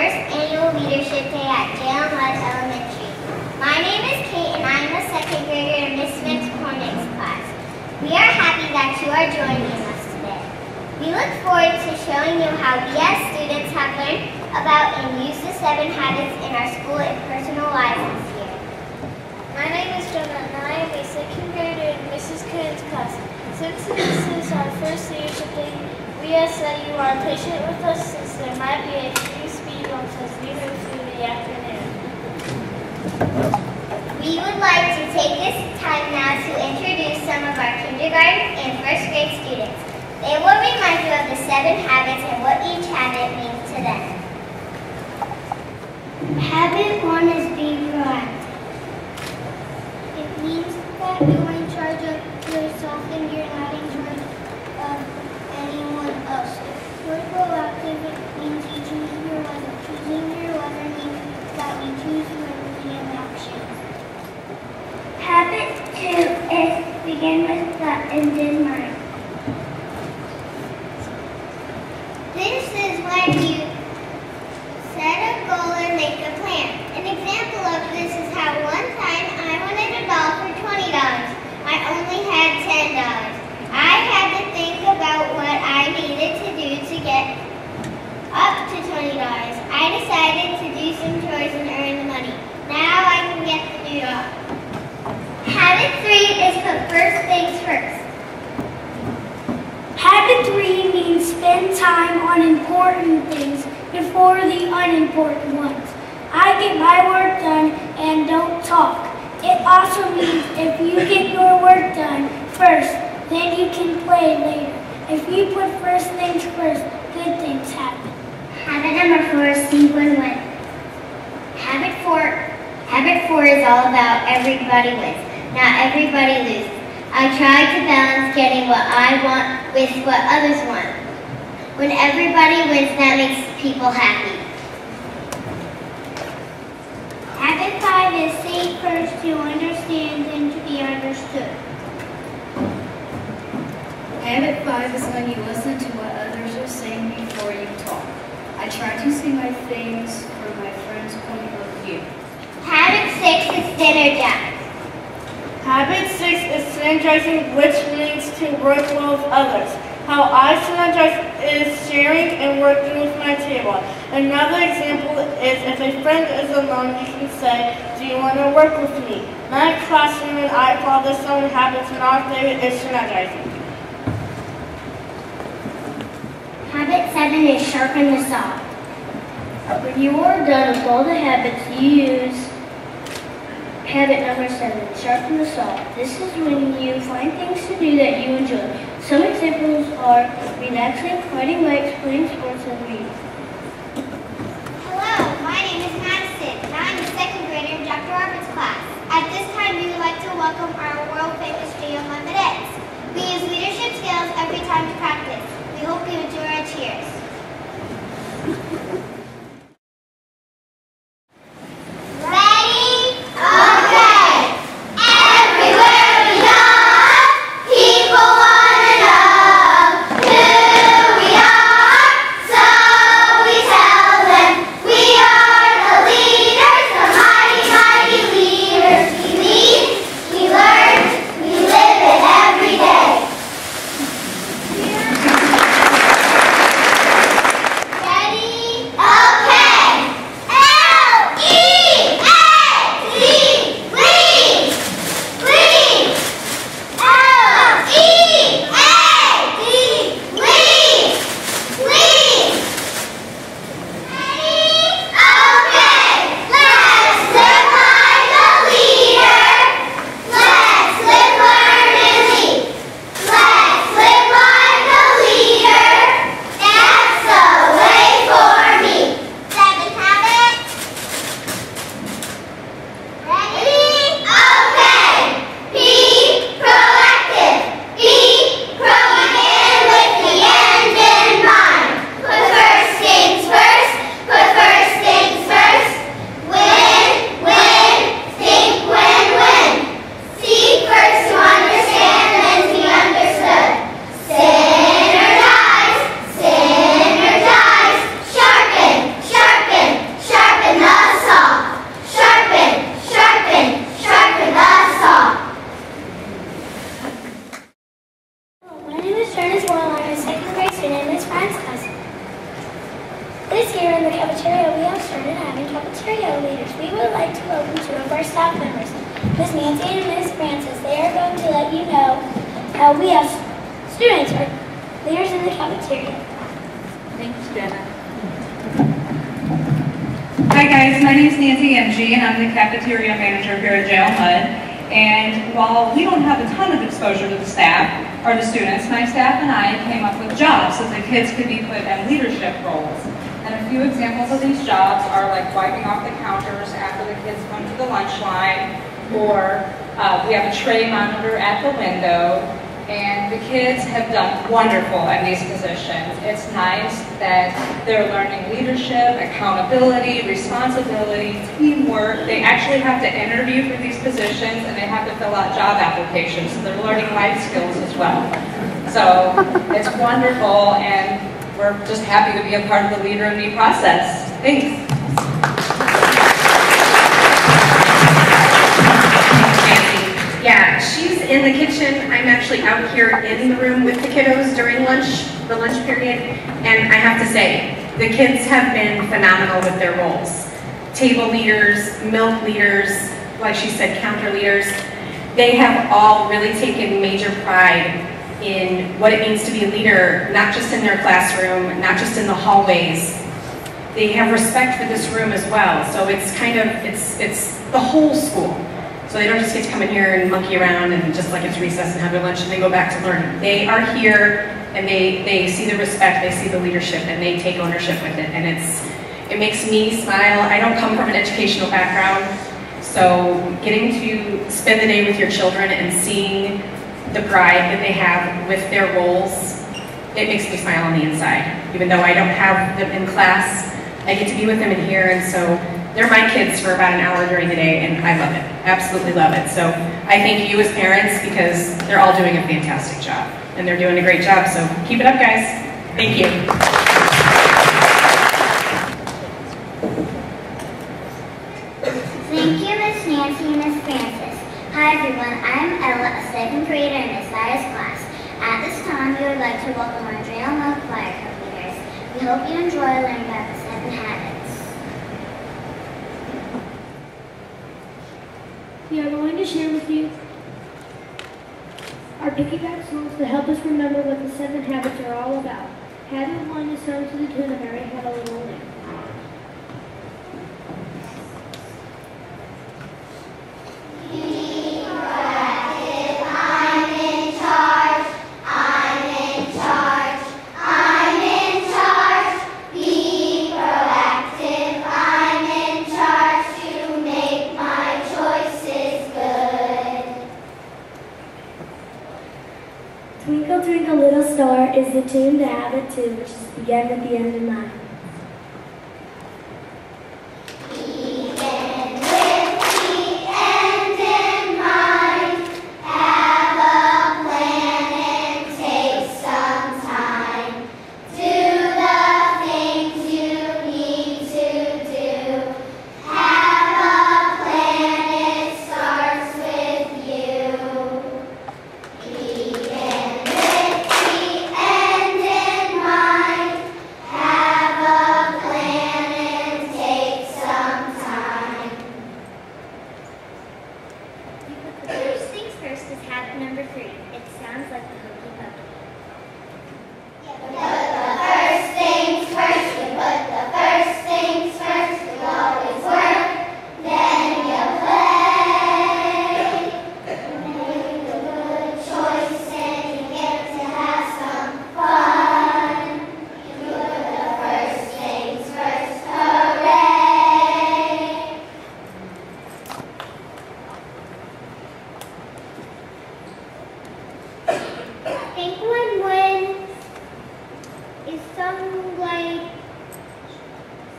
first annual Leadership Day at Mudd Elementary. My name is Kate and I am a second grader in Miss McCormick's class. We are happy that you are joining us today. We look forward to showing you how we as students have learned about and used the 7 habits in our school and personal lives this year. My name is Jonah and I am a second grader in Mrs. Cohen's class. Since this is our first Leadership Day, we ask that you are patient with us since there might be a few speed bumps as we move through the afternoon. We would like to take this time now to introduce some of our kindergarten and first grade students. They will remind you of the 7 habits and what each habit means to them. Habit 1 is being proactive. It means that you are in charge of yourself and you're not in charge of anyone else. If you're proactive, it means you choose your weather. Choosing your weather means that we choose memory and action. Habit 2 is begin with the end in mind. This is when you set a goal and make a plan. An example of this is how one time I wanted a doll for $20. I only had $10. I had to think about what I needed to do to get up to $20. I decided to do some chores and earn the money. Now I can get the new doll. Habit 3 is put first things first. Habit 3 means spend time on important things before the unimportant ones. I get my work done and don't talk. It also means if you get your work done first, then you can play later. If you put first things first, good things happen. Habit number 4 is see win-win. Habit 4 is all about everybody wins, not everybody loses. I try to balance getting what I want with what others want. When everybody wins, that makes people happy. Habit 5 is say first to understand and to be understood. Habit 5 is when you listen to what others are saying before you talk. I try to see my things from my friend's point of view. Habit 6 is synergize. Habit 6 is synergizing, which means to work well with others. How I synergize is sharing and working with my table. Another example is if a friend is alone, you can say, do you want to work with me? My classroom and I call this 7 habits, and our favorite is synergizing. Habit 7 is sharpen the saw. When you are done with all the habits, you use habit number 7, sharpen the saw. This is when you find things to do that you enjoy. Some examples are relaxing, riding bikes, playing sports, and reading. Hello, my name is Madison, and I'm a second grader in Dr. Roberts' class. At this time, we would like to welcome our world-famous trio Unlimited. We use leadership skills every time to practice. We hope you enjoy our cheers. We live our staff members, Miss Nancy and Miss Francis. They are going to let you know how we as students are leaders in the cafeteria. Thanks, Jenna. Hi guys, my name is Nancy MG and I'm the cafeteria manager here at JL Mudd. And while we don't have a ton of exposure to the staff or the students, my staff and I came up with jobs so the kids could be put in leadership roles. And a few examples of these jobs are like wiping off the counters after the kids come to the lunch line, or we have a tray monitor at the window. And the kids have done wonderful in these positions. It's nice that they're learning leadership, accountability, responsibility, teamwork. They actually have to interview for these positions and they have to fill out job applications, so they're learning life skills as well. So it's wonderful, and we're just happy to be a part of the Leader in Me process. Thanks. Yeah, she's in the kitchen. I'm actually out here in the room with the kiddos during the lunch period, and I have to say, the kids have been phenomenal with their roles. Table leaders, milk leaders, like she said, counter leaders. They have all really taken major pride in what it means to be a leader, not just in their classroom, not just in the hallways. They have respect for this room as well, so it's kind of, it's the whole school. So they don't just get to come in here and monkey around and just like it's recess and have their lunch and then go back to learning. They are here and they see the respect, they see the leadership, and they take ownership with it. And it makes me smile. I don't come from an educational background, so getting to spend the day with your children and seeing the pride that they have with their roles, it makes me smile on the inside. Even though I don't have them in class, I get to be with them in here, and so they're my kids for about an hour during the day, and I love it. Absolutely love it. So I thank you as parents because they're all doing a fantastic job, and they're doing a great job, so keep it up, guys. Thank you. Thank you, Miss Nancy and Miss Francis. Hi everyone, I'm Ella, a second grader in Miss Ida's class. At this time, we would like to welcome our JL Mudd Choir co-leaders. We hope you enjoy learning about the 7 habits. We are going to share with you our piggyback songs to help us remember what the 7 habits are all about. Habit 1 is sung to the tune of Mary Had a Little Lamb. Twinkle, Twinkle, Little Star is the tune to Habit 2, which is Begin with the End in mind.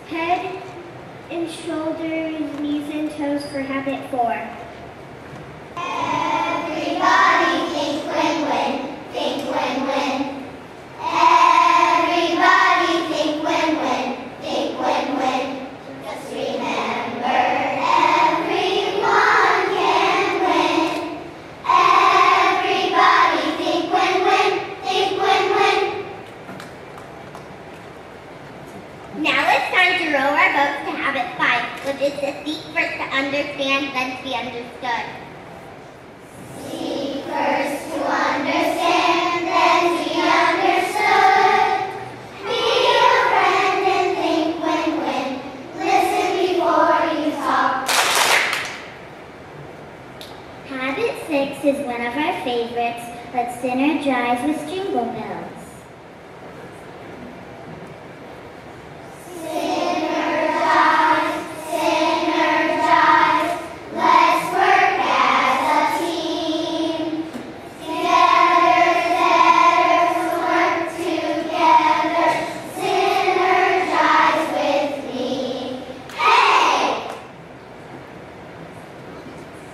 Head and shoulders, knees and toes for habit 4. Everybody think win-win, think win-win. Everybody think win-win, think win-win. Just remember, everyone can win. Everybody think win-win, think win-win. Now it's time to row our boat to habit 5, which is to seek first to understand than to be understood. Seek first to understand, then to be understood. Be a friend and think win-win. Listen before you talk. Habit 6 is one of our favorites. Let's synergize with Jingle Bells.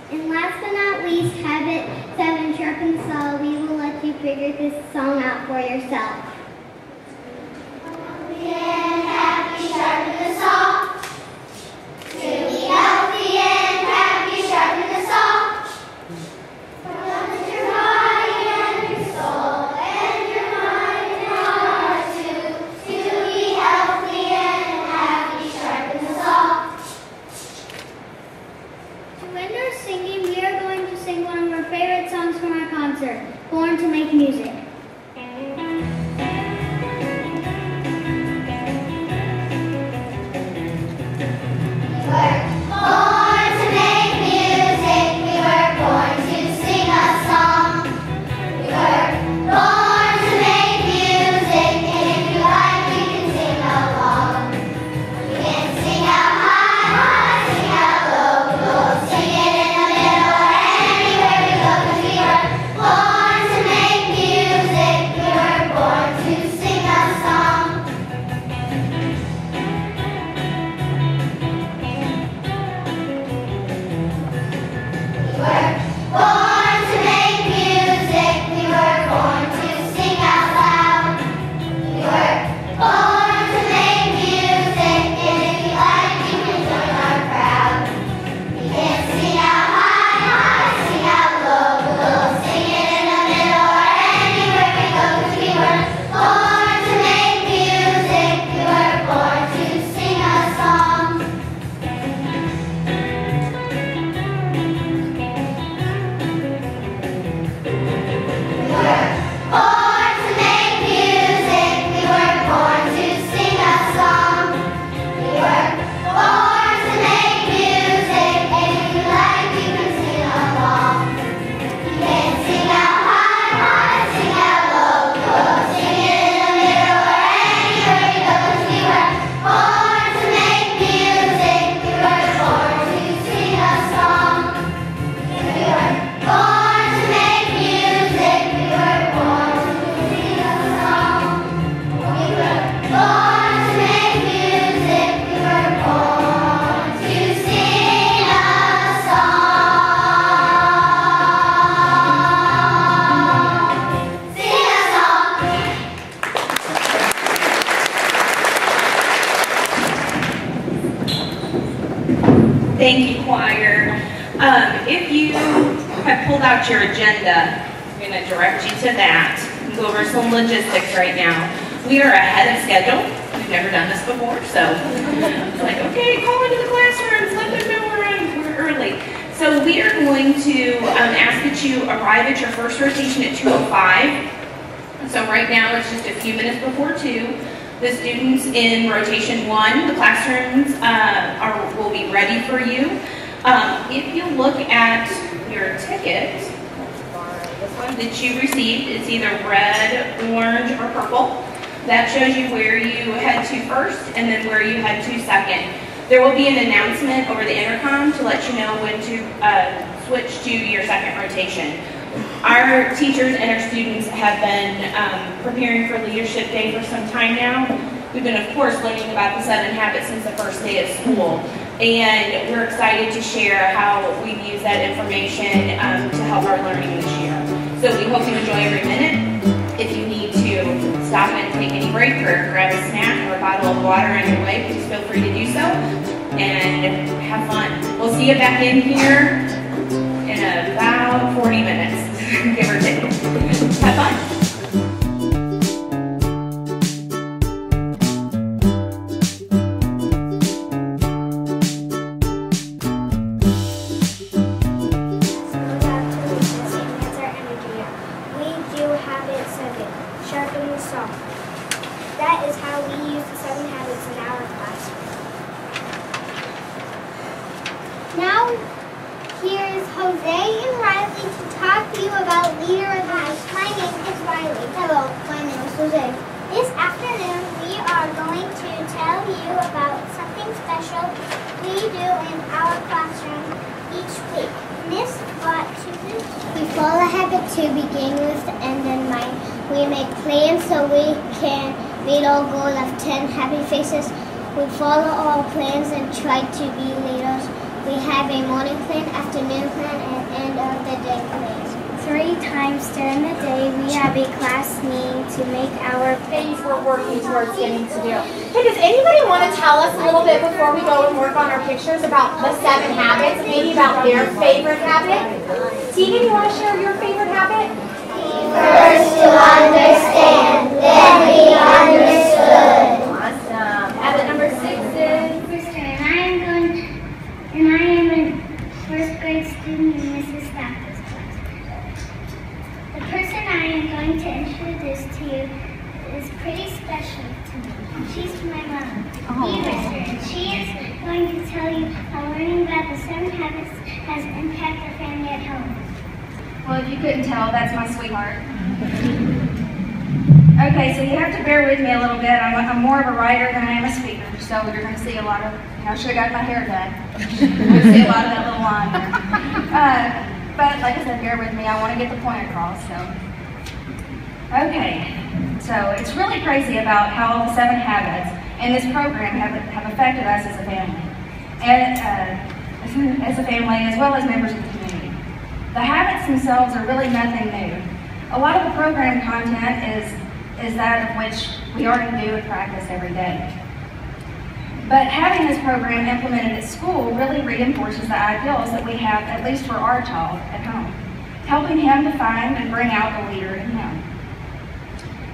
And last but not least, habit 7, sharpen the saw. We will let you figure this song out for yourself. Healthy and happy, sharpen the saw. To be healthy and happy, sharpen the saw. From your body and your soul, and your mind and heart too. To be healthy and happy, sharpen the saw. To end our singing, we are going to sing one of our favorite songs from our concert, Born to Make Music. Thank you, choir. If you have pulled out your agenda, I'm going to direct you to that and go over some logistics right now. We are ahead of schedule. We've never done this before, so it's like, okay, call into the classrooms, let them know we're early. So we are going to ask that you arrive at your first rotation at 2:05. So right now it's just a few minutes before 2. The students in rotation 1, the classrooms will be ready for you. If you look at your ticket, this one that you received, it's either red, orange, or purple. That shows you where you head to first and then where you head to second. There will be an announcement over the intercom to let you know when to switch to your second rotation. Our teachers and our students have been preparing for Leadership Day for some time now. We've been, of course, learning about the 7 habits since the first day of school. And we're excited to share how we've used that information to help our learning this year. So we hope you enjoy every minute. If you need to stop and take any break or grab a snack or a bottle of water on your way, please feel free to do so. And have fun. We'll see you back in here in about 40 minutes, give or take. Have fun. habit, sharpen the saw. That is how we use the 7 habits in our classroom. Now, here's Jose and Riley to talk to you about Leader of the House. My name is Riley. Hello, my name is Jose. This afternoon, we are going to tell you about something special we do in our classroom each week. Miss, what to do? We follow habit to begin with the end in mind. We make plans so we can meet our goal of 10 happy faces. We follow our plans and try to be leaders. We have a morning plan, afternoon plan, and end of the day plans. 3 times during the day, we have a class meeting to make our things we're working towards getting to do. Hey, does anybody want to tell us a little bit before we go and work on our pictures about the 7 habits, maybe about their favorite habit? Tegan, you want to share your favorite habit? First to understand, then be understood. Awesome. Habit number 6 is? And I am a 1st grade student in Mrs. Stafford's class. The person I am going to introduce to you is pretty special to me. She's my mom, Eva, and she is going to tell you how learning about the 7 habits has impacted our family at home. Well, if you couldn't tell, that's my sweetheart. Okay, so you have to bear with me a little bit. I'm more of a writer than I am a speaker, so you're going to see a lot of, I should have got my hair done. You're going to see a lot of that little line there. But like I said, bear with me. I want to get the point across. Okay, so it's really crazy about how all the 7 habits in this program have affected us as a family, and as well as members of the community. The habits themselves are really nothing new. A lot of the program content is that of which we already do and practice every day. But having this program implemented at school really reinforces the ideals that we have, at least for our child, at home, helping him to find and bring out the leader in him.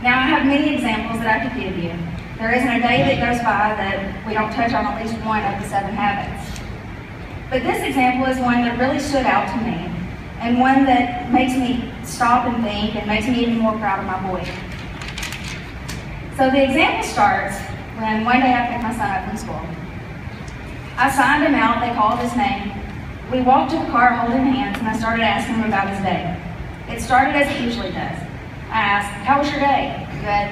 Now, I have many examples that I could give you. There isn't a day that goes by that we don't touch on at least one of the 7 habits. But this example is one that really stood out to me, and one that makes me stop and think and makes me even more proud of my boy. So the example starts when one day I picked my son up from school. I signed him out, they called his name. We walked to the car holding hands, and I started asking him about his day. It started as it usually does. I asked, how was your day? Good.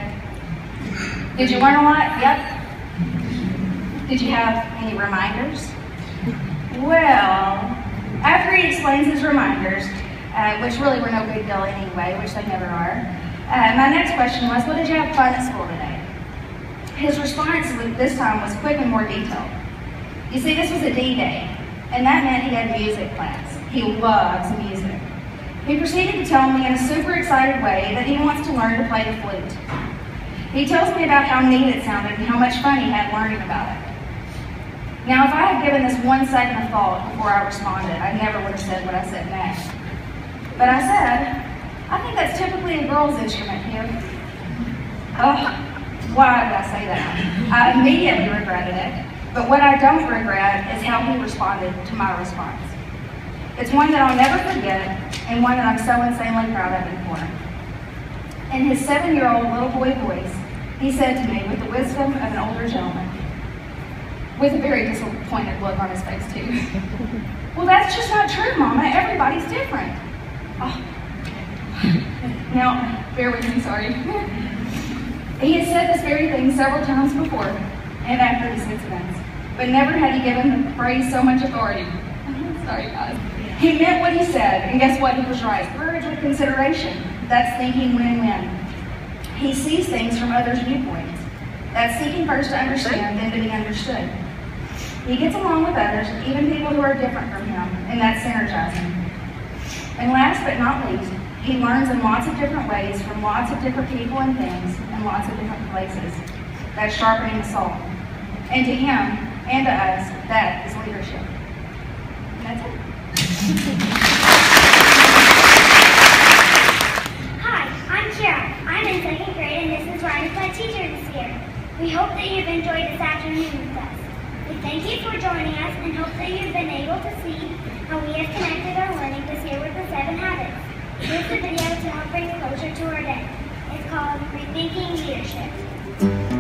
Did you learn a lot? Yep. Did you have any reminders? Well, after he explains his reminders, which really were no big deal anyway, which they never are, my next question was, well, did you have fun at school today? His response this time was quick and more detailed. You see, this was a D-Day, and that meant he had music class. He loves music. He proceeded to tell me in a super excited way that he wants to learn to play the flute. He tells me about how neat it sounded and how much fun he had learning about it. Now, if I had given this 1 second of thought before I responded, I never would have said what I said next. But I said, I think that's typically a girl's instrument here. Oh, why did I say that? I immediately regretted it, but what I don't regret is how he responded to my response. It's one that I'll never forget, and one that I'm so insanely proud of him for. In his 7-year-old little boy voice, he said to me with the wisdom of an older gentleman, with a very disappointed look on his face too, well, that's just not true, Mama. Everybody's different. Oh. Now, bear with me, sorry. He had said this very thing several times before and after these incidents, but never had he given the phrase so much authority. Sorry, guys. He meant what he said, and guess what? He was right. Courage with consideration. That's thinking win-win. He sees things from others' viewpoints. That's seeking first to understand, then to be understood. He gets along with others, even people who are different from him, and that's synergizing. And last but not least, he learns in lots of different ways from lots of different people and things in lots of different places. That's sharpening the saw. And to him and to us, that is leadership. And that's it. Hi, I'm Kira. I'm in 2nd grade, and this is Ryan, my teacher this year. We hope that you've enjoyed this afternoon with us. We thank you for joining us and hope that you've been able to see how we have connected our learning this year with the 7 habits. Here's the video to help bring closure to our day. It's called Rethinking Leadership.